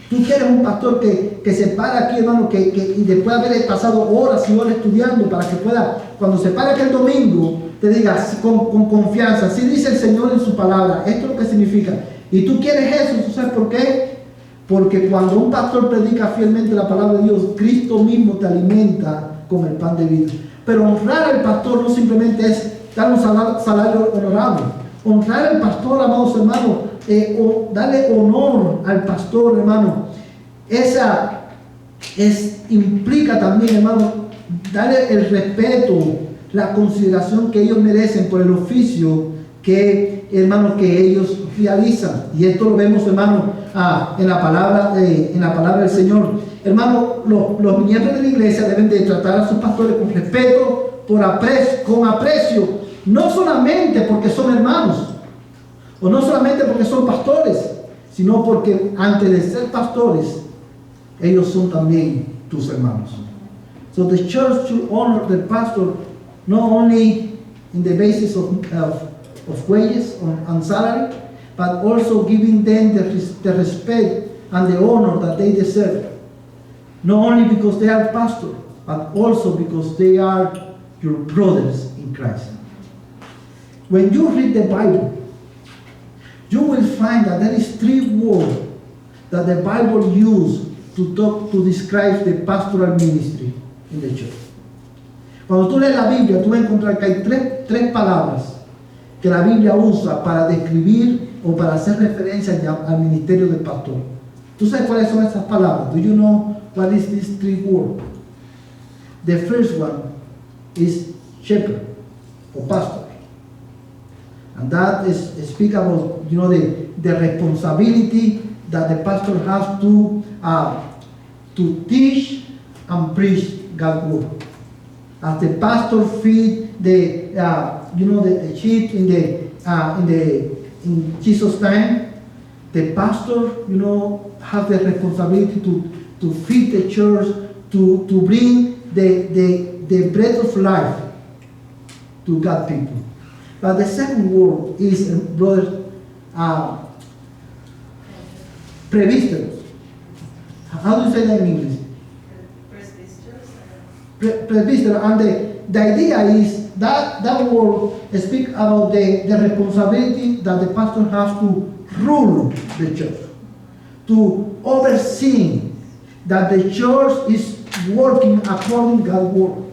Tú quieres un pastor que se para aquí, hermano, y después de haber pasado horas y horas estudiando, para que pueda, cuando se para aquí el domingo, te diga con confianza, así dice el Señor en su palabra, esto es lo que significa. Y tú quieres eso, ¿tú sabes por qué? Porque cuando un pastor predica fielmente la palabra de Dios, Cristo mismo te alimenta con el pan de vida. Pero honrar al pastor no simplemente es dar un salario honorable. Honrar al pastor, amados hermanos, o darle honor al pastor, hermano, implica también, hermano, darle el respeto, la consideración que ellos merecen por el oficio que ellos realizan. Y esto lo vemos, hermano, en la palabra del Señor. Hermano, los miembros de la iglesia deben de tratar a sus pastores con respeto, con aprecio, no solamente porque son hermanos, o no solamente porque son pastores, sino porque antes de ser pastores, ellos son también tus hermanos. So the church should honor the pastor not only in the basis of wages and salary, but also giving them the respect and the honor that they deserve. Not only because they are pastors, but also because they are your brothers in Christ. When you read the Bible, you will find that there is 3 words that the Bible used to describe the pastoral ministry in the church. Cuando tú lees la Biblia, tú vas a encontrar que hay tres palabras que la Biblia usa para describir o para hacer referencia al ministerio del pastor. ¿Tú sabes cuáles son esas palabras? Do you know what is these three words? The first one is shepherd or pastor. And that is speak about, you know, the responsibility that the pastor has to teach and preach God's word. As the pastor feed the sheep in Jesus' time, the pastor, you know, has the responsibility to feed the church, to bring the bread of life to God's people. But the second word is, brother, presbyteros. How do you say that in English? Presbyteros. And the idea is that word speaks about the responsibility that the pastor has to rule the church, to oversee that the church is working according to God's word.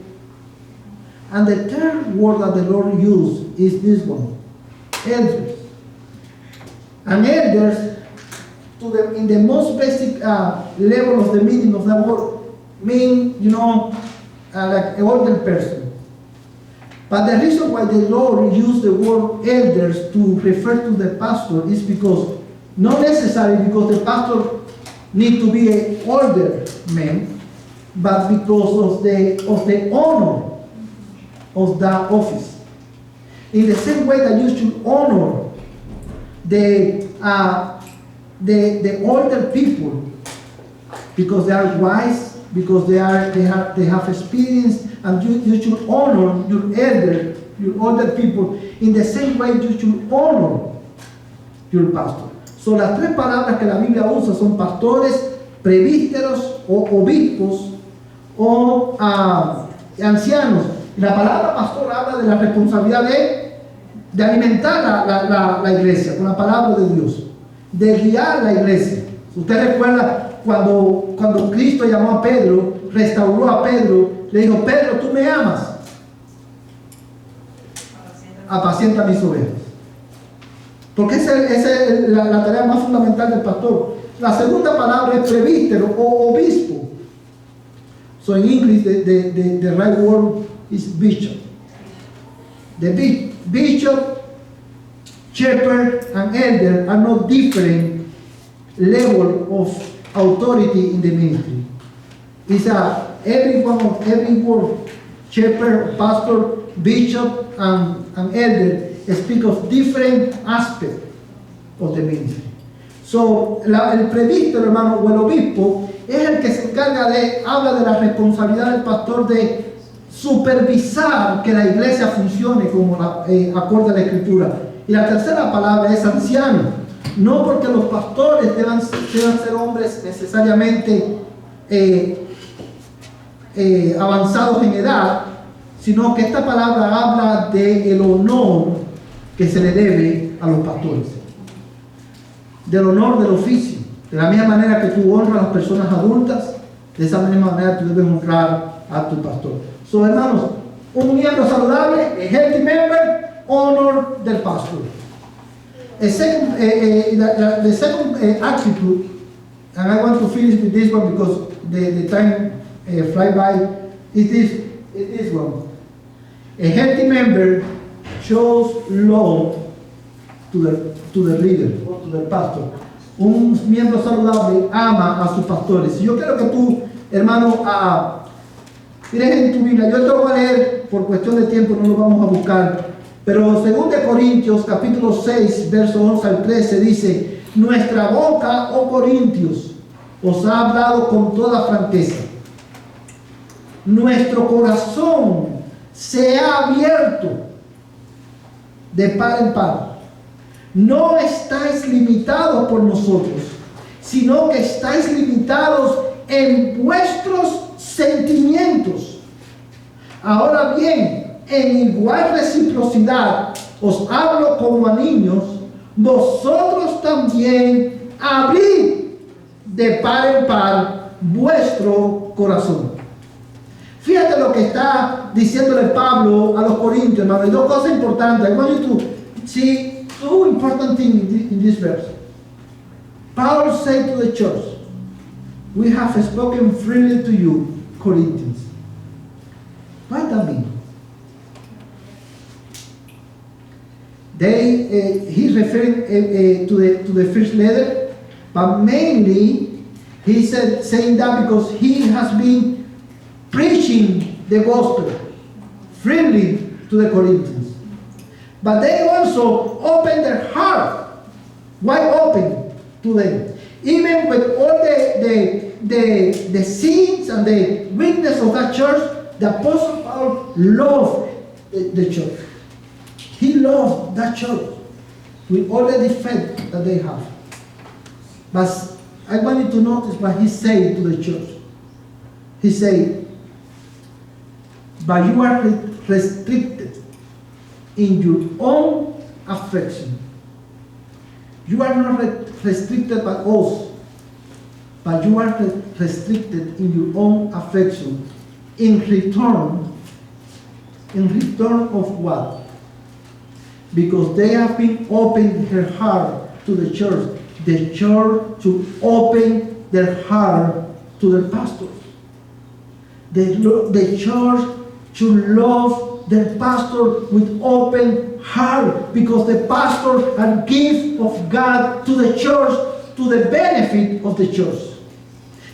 And the third word that the Lord used is this one, elders. And elders, in the most basic level of the meaning of that word, mean, you know, like an older person. But the reason why the Lord used the word elders to refer to the pastor is because, not necessarily because the pastor need to be an older man, but because of the honor of that office. In the same way that you should honor the older people because they are wise, because they have experience, and you should honor your older people. In the same way you should honor your pastor. So las tres palabras que la Biblia usa son pastores, presbíteros o obispos o ancianos. Y la palabra pastor habla de la responsabilidad de alimentar la iglesia con la palabra de Dios, de guiar la iglesia. Usted recuerda cuando Cristo llamó a Pedro, restauró a Pedro, le dijo: Pedro, tú me amas, apacienta mis ovejas. Porque esa es la tarea más fundamental del pastor. La segunda palabra es presbítero o obispo. So in English the right word is bishop. The bishop, shepherd, and elder are not different level of authority in the ministry. It's every word, shepherd, pastor, bishop, and elder speak of different aspects of the ministry. So el presbítero, hermano, o el obispo es el que se encarga habla de la responsabilidad del pastor de supervisar que la iglesia funcione como acorde a la Escritura. Y la tercera palabra es anciano. No porque los pastores deban ser hombres necesariamente avanzados en edad, sino que esta palabra habla del honor que se le debe a los pastores, del honor del oficio. De la misma manera que tú honras a las personas adultas, de esa misma manera tú debes honrar a tu pastor. So, hermanos, un miembro saludable, a healthy member, honor del pastor. The second attitude, and I want to finish with this one because the time fly by, is this one. A healthy member shows love to the leader or to the pastor. Un miembro saludable ama a sus pastores. Yo quiero que tú, hermano, mires en tu Biblia. Yo te lo voy a leer por cuestión de tiempo, no lo vamos a buscar. Pero 2 Corintios capítulo 6, verso 11 al 13 dice: nuestra boca, oh Corintios, os ha hablado con toda franqueza. Nuestro corazón se ha abierto de par en par. No estáis limitados por nosotros, sino que estáis limitados en vuestros sentimientos. Ahora bien, en igual reciprocidad os hablo como a niños, vosotros también abrid de par en par vuestro corazón. Fíjate lo que está diciéndole Pablo a los corintios, hermano. Hay dos cosas importantes. I want you to see two important things in this verse. Paul said to the church, we have spoken freely to you, Corinthians. What does that mean? He's referring to the first letter, but mainly he said saying that because he has been preaching the gospel freely to the Corinthians. But they also opened their heart wide open to them. Even with all the sins and the weakness of that church, the Apostle Paul loved the church. He loved that church with all the defects that they have. But I want you to notice what he said to the church. He said, but you are restricted in your own affection. You are not restricted by us, but you are restricted in your own affection. In return of what? Because they have been opening their heart to the church to open their heart to their pastors. The church should love their pastor with open heart, because the pastor are gift of God to the church, to the benefit of the church.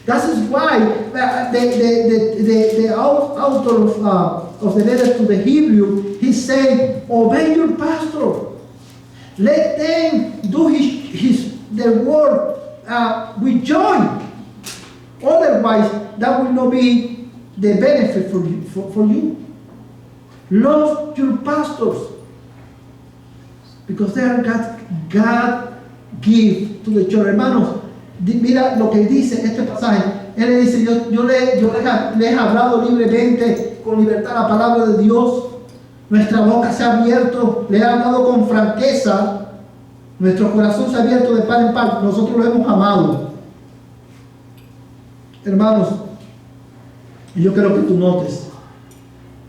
That is why the author of the letter to the Hebrew, he said, obey your pastor. Let them do their work with joy. Otherwise, that will not be the benefit for you. Love your pastors, because they are God give to the church. Hermanos, mira lo que dice este pasaje. Él le dice, yo les he hablado libremente, con libertad, la palabra de Dios. Nuestra boca se ha abierto, le he hablado con franqueza. Nuestro corazón se ha abierto de par en par. Nosotros lo hemos amado. Hermanos, yo quiero que tú notes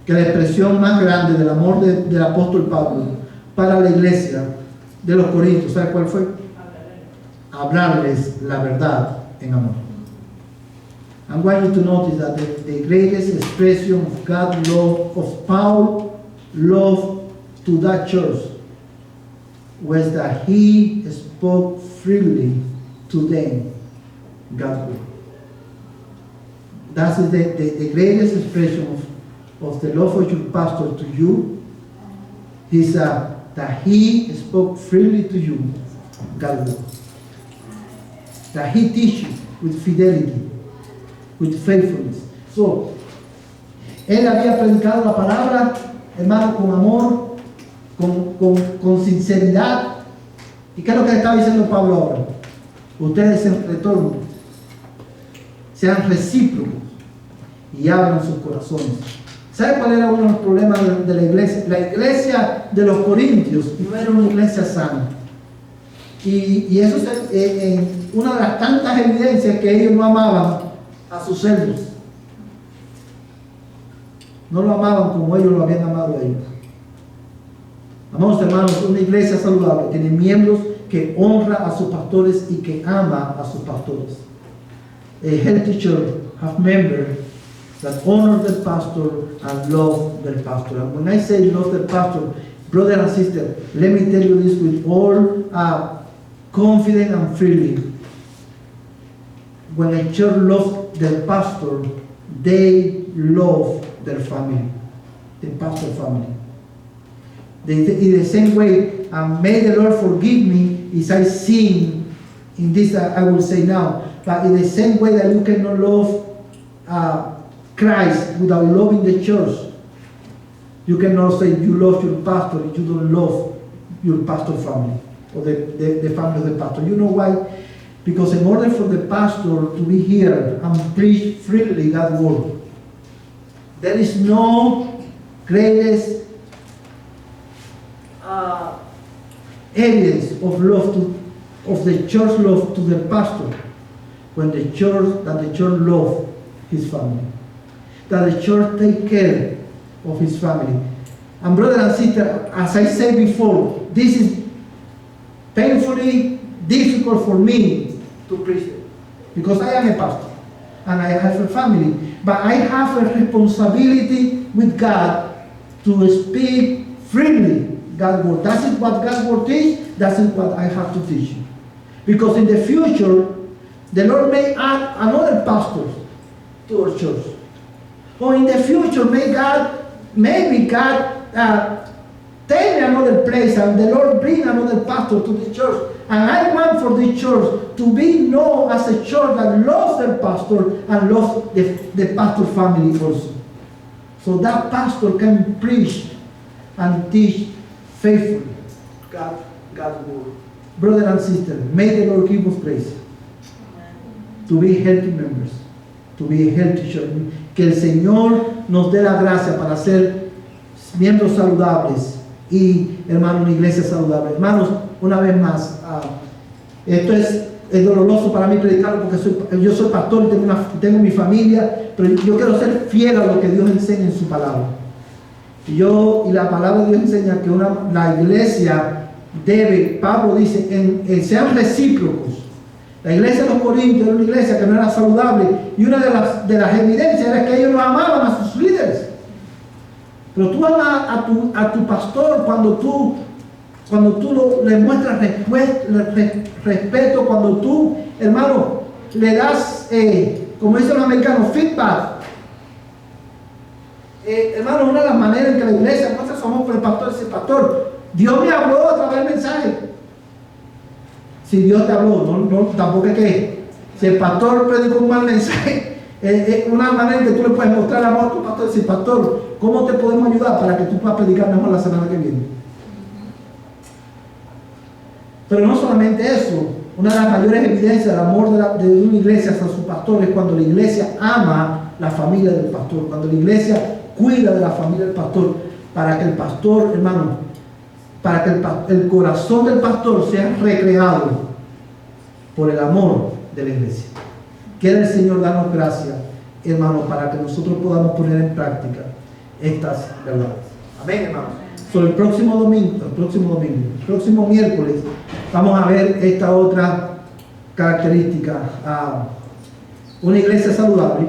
que la expresión más grande del amor del apóstol Pablo para la iglesia de los Corintios, ¿sabe cuál fue? Hablarles la verdad en amor. I want you to notice that the greatest expression of God's love, of Paul's love to that church, was that he spoke freely to them God's word. That is the greatest expression of the love of your pastor to you, is that he spoke freely to you God's word. That he teaches with fidelity, with faithfulness. So, él había predicado la palabra, hermano, con amor, con sinceridad. ¿Y qué es lo que le estaba diciendo Pablo ahora? Ustedes en retorno sean recíprocos y abran sus corazones. ¿Sabe cuál era uno de los problemas de la iglesia? La iglesia de los Corintios no era una iglesia sana. Y eso es una de las tantas evidencias que ellos no amaban a sus servos. No lo amaban como ellos lo habían amado a ellos. Amados hermanos, una iglesia saludable tiene miembros que honra a sus pastores y que ama a sus pastores. A healthy church have members that honor the pastor and love their pastor. And when I say love the pastor, brother and sister, let me tell you this with all confident and freely. When a church loves their pastor, they love their family, the pastor family. In the same way, may the Lord forgive me if I sin in this, I will say now. But in the same way that you cannot love Christ without loving the church, you cannot say you love your pastor if you don't love your pastor family, or the family of the pastor. You know why? Because in order for the pastor to be here and preach freely God's word, there is no greatest evidence of love of the church love to their pastor when the church love his family, that the church take care of his family. And brother and sister, as I said before, this is painfully difficult for me to preach it, because I am a pastor and I have a family, but I have a responsibility with God to speak freely God's word. That is what God's word teaches. That is what I have to teach you. Because in the future, the Lord may add another pastor to our church. Or in the future, maybe God take me another place and the Lord bring another pastor to the church. And I want for the church to be known as a church that loves their pastor and loves the pastor family also. So that pastor can preach and teach faithfully God's word. Brother and sister, may the Lord give us grace to be healthy members, to be a healthy church. Que el Señor nos dé la gracia para ser miembros saludables y, hermanos, una iglesia saludable. Hermanos, una vez más, esto es doloroso para mí predicarlo porque yo soy pastor y tengo mi familia, pero yo quiero ser fiel a lo que Dios enseña en su palabra. Y la palabra de Dios enseña que la iglesia debe, Pablo dice, sean recíprocos. La iglesia de los Corintios era una iglesia que no era saludable, y una de las evidencias era que ellos no amaban a sus líderes. Pero tú amas a tu pastor cuando tú le muestras respeto, cuando tú, hermano, le das, como dicen los americanos, feedback. Hermano, una de las maneras en que la iglesia muestra su amor por el pastor es el pastor. Dios me habló a través del mensaje. Si Dios te habló, no, tampoco es que si el pastor predicó un mal mensaje, es una manera en que tú le puedes mostrar amor a tu pastor y decir, pastor, ¿cómo te podemos ayudar para que tú puedas predicar mejor la semana que viene? Pero no solamente eso, una de las mayores evidencias del amor de una iglesia hacia su pastor es cuando la iglesia ama la familia del pastor, cuando la iglesia cuida de la familia del pastor, para que el pastor, hermano, para que el corazón del pastor sea recreado por el amor de la iglesia. Quiere el Señor darnos gracia, hermano, para que nosotros podamos poner en práctica estas verdades. Amén, hermano. So, el próximo miércoles, vamos a ver esta otra característica. Una iglesia saludable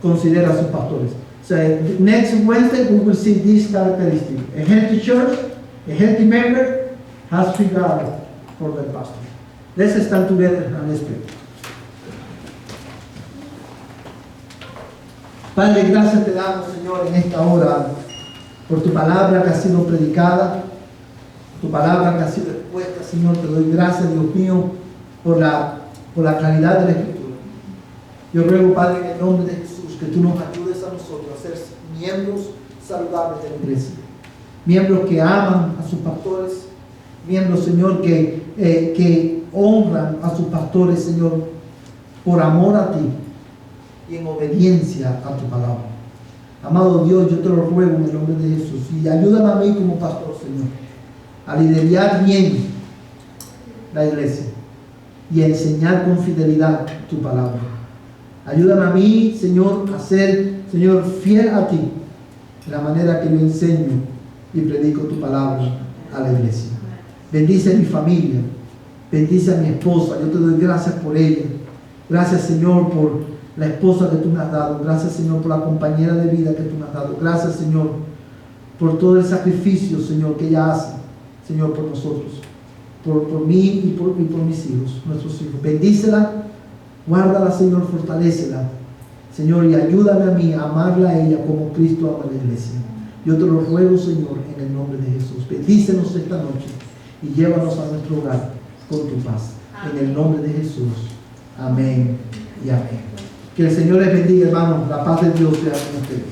considera a sus pastores. So, next Wednesday we will see this characteristic. A healthy church, a healthy member has regard for the pastor. Let's stand together and let's pray. Padre, gracias te damos, Señor, en esta hora por tu palabra que ha sido predicada, tu palabra que ha sido expuesta, Señor. Te doy gracias, Dios mío, por la claridad de la Escritura. Yo ruego, Padre, en el nombre de Jesús, que tú nos ayudes a nosotros a ser miembros saludables de la iglesia, miembros que aman a sus pastores, miembros, Señor, que honran a sus pastores, Señor, por amor a ti y en obediencia a tu palabra. Amado Dios, yo te lo ruego en el nombre de Jesús, y ayúdame a mí como pastor, Señor, a liderar bien la iglesia y a enseñar con fidelidad tu palabra. Ayúdame a mí, Señor, a ser, Señor, fiel a ti en la manera que yo enseño y predico tu palabra a la iglesia. Bendice a mi familia, bendice a mi esposa. Yo te doy gracias por ella. Gracias, Señor, por la esposa que tú me has dado. Gracias, Señor, por la compañera de vida que tú me has dado. Gracias, Señor, por todo el sacrificio, Señor, que ella hace, Señor, por nosotros, por mí y por mis hijos, nuestros hijos. Bendícela, guárdala, Señor, fortalécela, Señor, y ayúdame a mí a amarla a ella como Cristo ama a la iglesia. Yo te lo ruego, Señor, en el nombre de Jesús. Bendícenos esta noche y llévanos a nuestro hogar con tu paz. En el nombre de Jesús. Amén y amén. Que el Señor les bendiga, hermanos. La paz de Dios sea con ustedes.